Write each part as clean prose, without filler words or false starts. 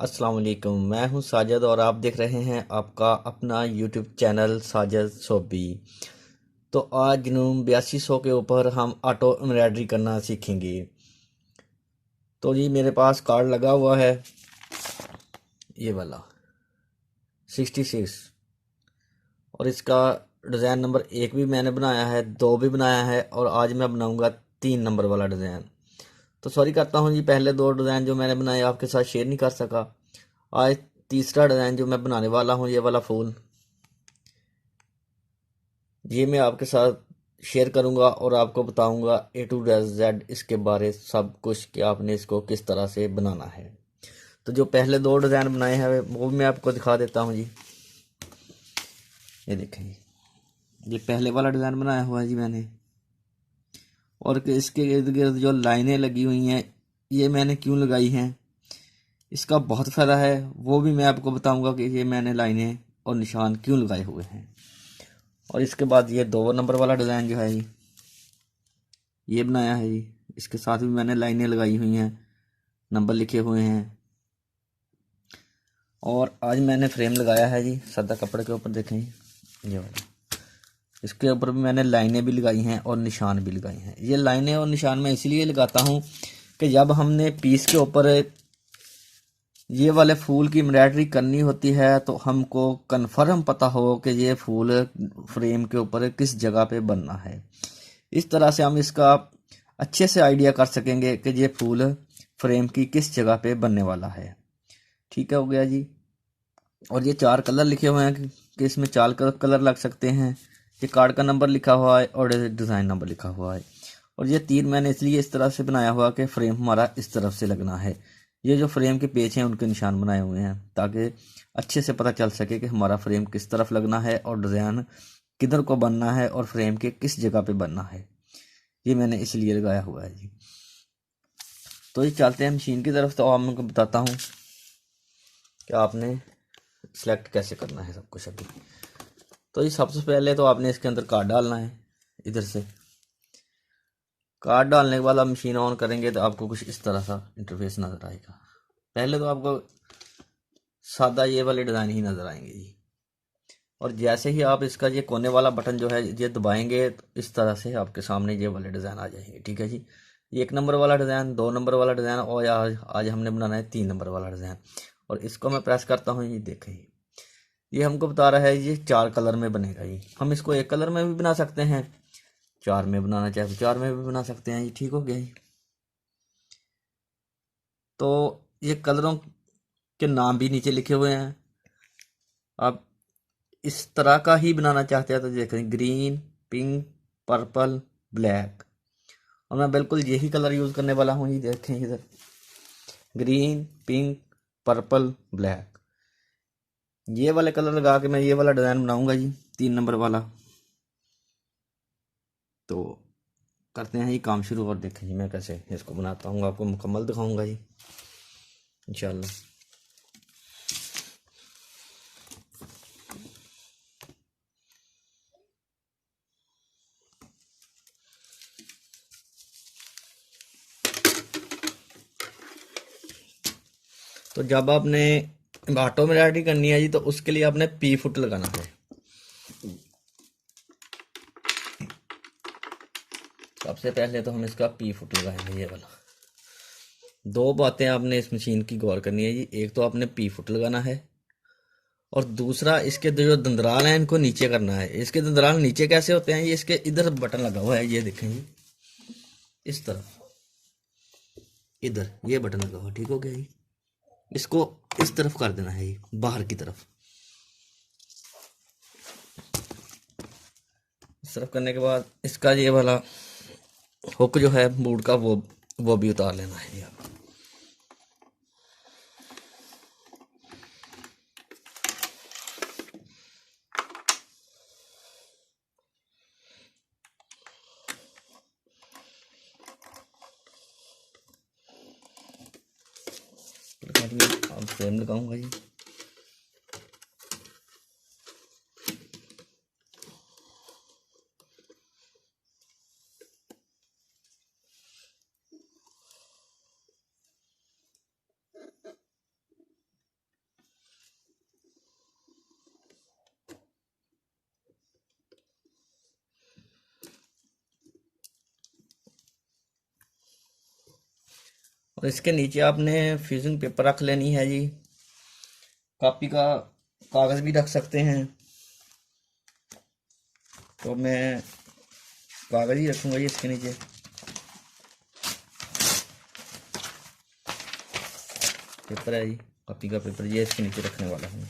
अस्सलाम वालेकुम। मैं हूं साजिद और आप देख रहे हैं आपका अपना यूट्यूब चैनल साजिद सोबी। तो आज जुनून 8200 के ऊपर हम ऑटो एम्ब्रॉयडरी करना सीखेंगे। तो जी मेरे पास कार्ड लगा हुआ है ये वाला 66 और इसका डिज़ाइन नंबर 1 भी मैंने बनाया है, 2 भी बनाया है और आज मैं बनाऊंगा 3 नंबर वाला डिज़ाइन। तो सॉरी करता हूँ जी, पहले 2 डिज़ाइन जो मैंने बनाए आपके साथ शेयर नहीं कर सका। आज तीसरा डिज़ाइन जो मैं बनाने वाला हूँ ये वाला फूल, ये मैं आपके साथ शेयर करूंगा और आपको बताऊंगा ए टू जेड इसके बारे सब कुछ कि आपने इसको किस तरह से बनाना है। तो जो पहले 2 डिज़ाइन बनाए हैं वो भी मैं आपको दिखा देता हूँ जी। ये देखें ये पहले वाला डिज़ाइन बनाया हुआ है जी मैंने, और इसके इर्द गिर्द जो लाइनें लगी हुई हैं ये मैंने क्यों लगाई हैं, इसका बहुत फ़ायदा है, वो भी मैं आपको बताऊंगा कि ये मैंने लाइनें और निशान क्यों लगाए हुए हैं। और इसके बाद ये 2 नंबर वाला डिज़ाइन जो है जी ये बनाया है जी, इसके साथ भी मैंने लाइनें लगाई हुई हैं, नंबर लिखे हुए हैं। और आज मैंने फ्रेम लगाया है जी सादा कपड़े के ऊपर, देखें ये वाला, इसके ऊपर भी मैंने लाइनें भी लगाई हैं और निशान भी लगाए हैं। ये लाइनें और निशान मैं इसलिए लगाता हूँ कि जब हमने पीस के ऊपर ये वाले फूल की एम्ब्रॉयडरी करनी होती है तो हमको कन्फर्म पता हो कि ये फूल फ्रेम के ऊपर किस जगह पे बनना है। इस तरह से हम इसका अच्छे से आइडिया कर सकेंगे कि ये फूल फ्रेम की किस जगह पे बनने वाला है। ठीक है, हो गया जी। और ये 4 कलर लिखे हुए हैं कि इसमें 4 कलर लग सकते हैं। ये कार्ड का नंबर लिखा हुआ है और डिज़ाइन नंबर लिखा हुआ है। और ये 3 मैंने इसलिए इस तरह से बनाया हुआ कि फ्रेम हमारा इस तरफ से लगना है। ये जो फ्रेम के पेच हैं उनके निशान बनाए हुए हैं ताकि अच्छे से पता चल सके कि हमारा फ्रेम किस तरफ लगना है और डिज़ाइन किधर को बनना है और फ्रेम के किस जगह पे बनना है। ये मैंने इसलिए लगाया हुआ है जी। तो ये चलते हैं मशीन की तरफ। तो आपको बताता हूँ कि आपने सेलेक्ट कैसे करना है सब कुछ अभी। तो ये सबसे पहले तो आपने इसके अंदर कार्ड डालना है। इधर से कार्ड डालने के बाद आप मशीन ऑन करेंगे तो आपको कुछ इस तरह सा इंटरफेस नज़र आएगा। पहले तो आपको सादा ये वाले डिज़ाइन ही नज़र आएंगे जी, और जैसे ही आप इसका ये कोने वाला बटन जो है ये दबाएंगे तो इस तरह से आपके सामने ये वाले डिज़ाइन आ जाएंगे। ठीक है जी, ये 1 नंबर वाला डिज़ाइन, 2 नंबर वाला डिज़ाइन और आज हमने बनाना है 3 नंबर वाला डिज़ाइन। और इसको मैं प्रेस करता हूँ, ये देखें ये हमको बता रहा है ये 4 कलर में बनेगा। ये हम इसको 1 कलर में भी बना सकते हैं, 4 में बनाना चाहे तो 4 में भी बना सकते हैं। ये ठीक हो गया जी। तो ये कलरों के नाम भी नीचे लिखे हुए हैं। आप इस तरह का ही बनाना चाहते हैं तो देखें ग्रीन, पिंक, पर्पल, ब्लैक, और मैं बिल्कुल यही कलर यूज़ करने वाला हूँ। ये देखें इधर ग्रीन, पिंक, पर्पल, ब्लैक, ये वाले कलर लगा के मैं ये वाला डिज़ाइन बनाऊंगा जी 3 नंबर वाला। तो करते हैं ये काम शुरू और देखें जी मैं कैसे इसको बनाता हूँ, आपको मुकम्मल दिखाऊंगा जी इंशाल्लाह। तो जब आपने घाटों में रेडी करनी है जी तो उसके लिए आपने पी फुट लगाना है। सबसे पहले तो हम इसका पी फुट लगाएंगे, ये वाला। 2 बातें आपने इस मशीन की गौर करनी है जी, एक तो आपने पी फुट लगाना है और दूसरा इसके जो दंदराल हैं इनको नीचे करना है। इसके दंदराल नीचे कैसे होते हैं, ये इसके इधर बटन लगा हुआ है, ये देखें जी इस तरफ, इधर ये बटन लगा हुआ। ठीक हो गया जी, इसको इस तरफ कर देना है ये बाहर की तरफ। इस तरफ करने के बाद इसका ये वाला हुक जो है बूट का वो भी उतार लेना है जी आप। अब फ्रेम लगाऊंगा जी। और इसके नीचे आपने फ्यूजिंग पेपर रख लेनी है जी। कॉपी का कागज़ भी रख सकते हैं, तो मैं कागज़ ही रखूँगा जी इसके नीचे। पेपर है जी, कॉपी का पेपर ये इसके नीचे रखने वाला हूँ।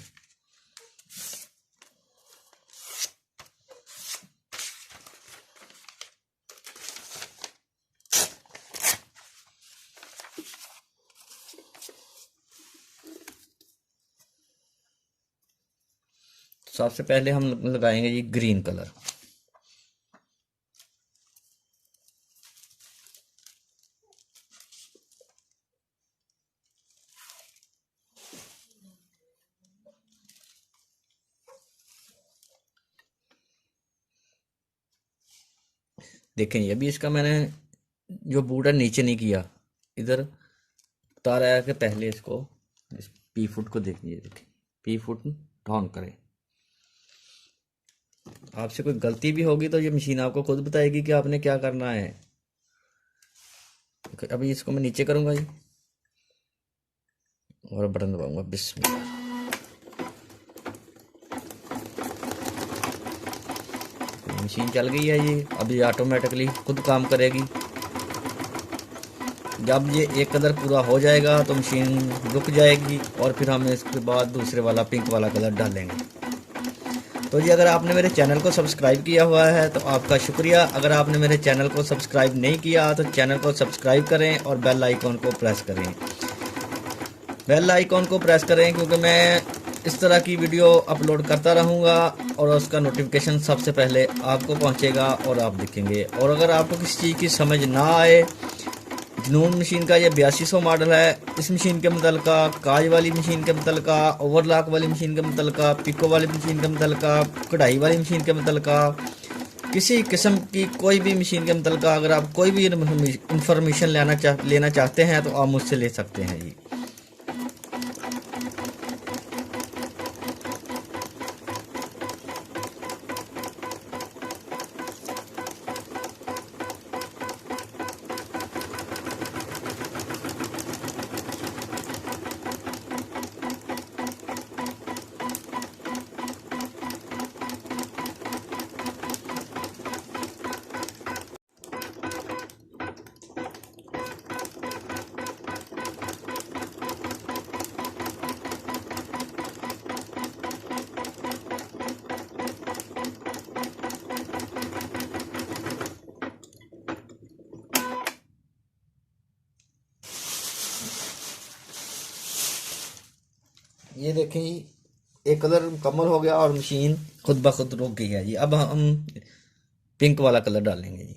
सबसे पहले हम लगाएंगे जी ग्रीन कलर। देखें ये भी इसका मैंने जो बूट है नीचे नहीं किया, इधर उतारा है कि पहले इसको इस पी फुट को देख लीजिए। देखें पी फुट डाउन करें। आपसे कोई गलती भी होगी तो ये मशीन आपको खुद बताएगी कि आपने क्या करना है। अभी इसको मैं नीचे करूंगा जी और बटन दबाऊंगा। बिस्मिल्लाह। मशीन चल गई है जी। अब ये ऑटोमेटिकली खुद काम करेगी। जब ये एक कलर पूरा हो जाएगा तो मशीन रुक जाएगी और फिर हम इसके बाद दूसरे वाला पिंक वाला कलर डालेंगे। तो जी अगर आपने मेरे चैनल को सब्सक्राइब किया हुआ है तो आपका शुक्रिया। अगर आपने मेरे चैनल को सब्सक्राइब नहीं किया तो चैनल को सब्सक्राइब करें और बेल आइकॉन को प्रेस करें। बेल आइकॉन को प्रेस करें क्योंकि मैं इस तरह की वीडियो अपलोड करता रहूँगा और उसका नोटिफिकेशन सबसे पहले आपको पहुँचेगा और आप देखेंगे। और अगर आपको किसी चीज़ की समझ ना आए, जनून मशीन का ये 8200 मॉडल है, इस मशीन के मुतलका, काज वाली मशीन के मुतलका, ओवरलॉक वाली मशीन के मुतलका, पिको वाली मशीन के मुतलका, कढ़ाई वाली मशीन के मुतलका, किसी किस्म की कोई भी मशीन के मुतलका अगर आप कोई भी इंफॉर्मेशन लेना चाहते हैं तो आप मुझसे ले सकते हैं जी। ये देखें जी, एक कलर मुकम्मल हो गया और मशीन खुद ब खुद रुक गई है जी। अब हम पिंक वाला कलर डालेंगे जी।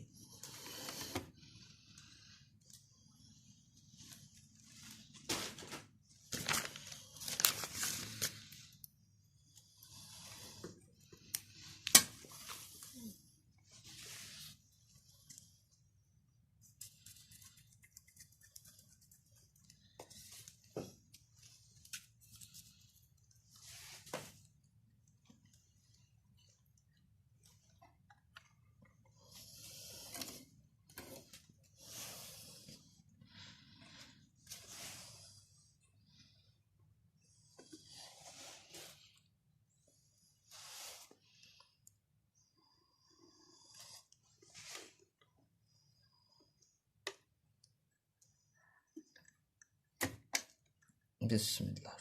बिस्मिल्लाह।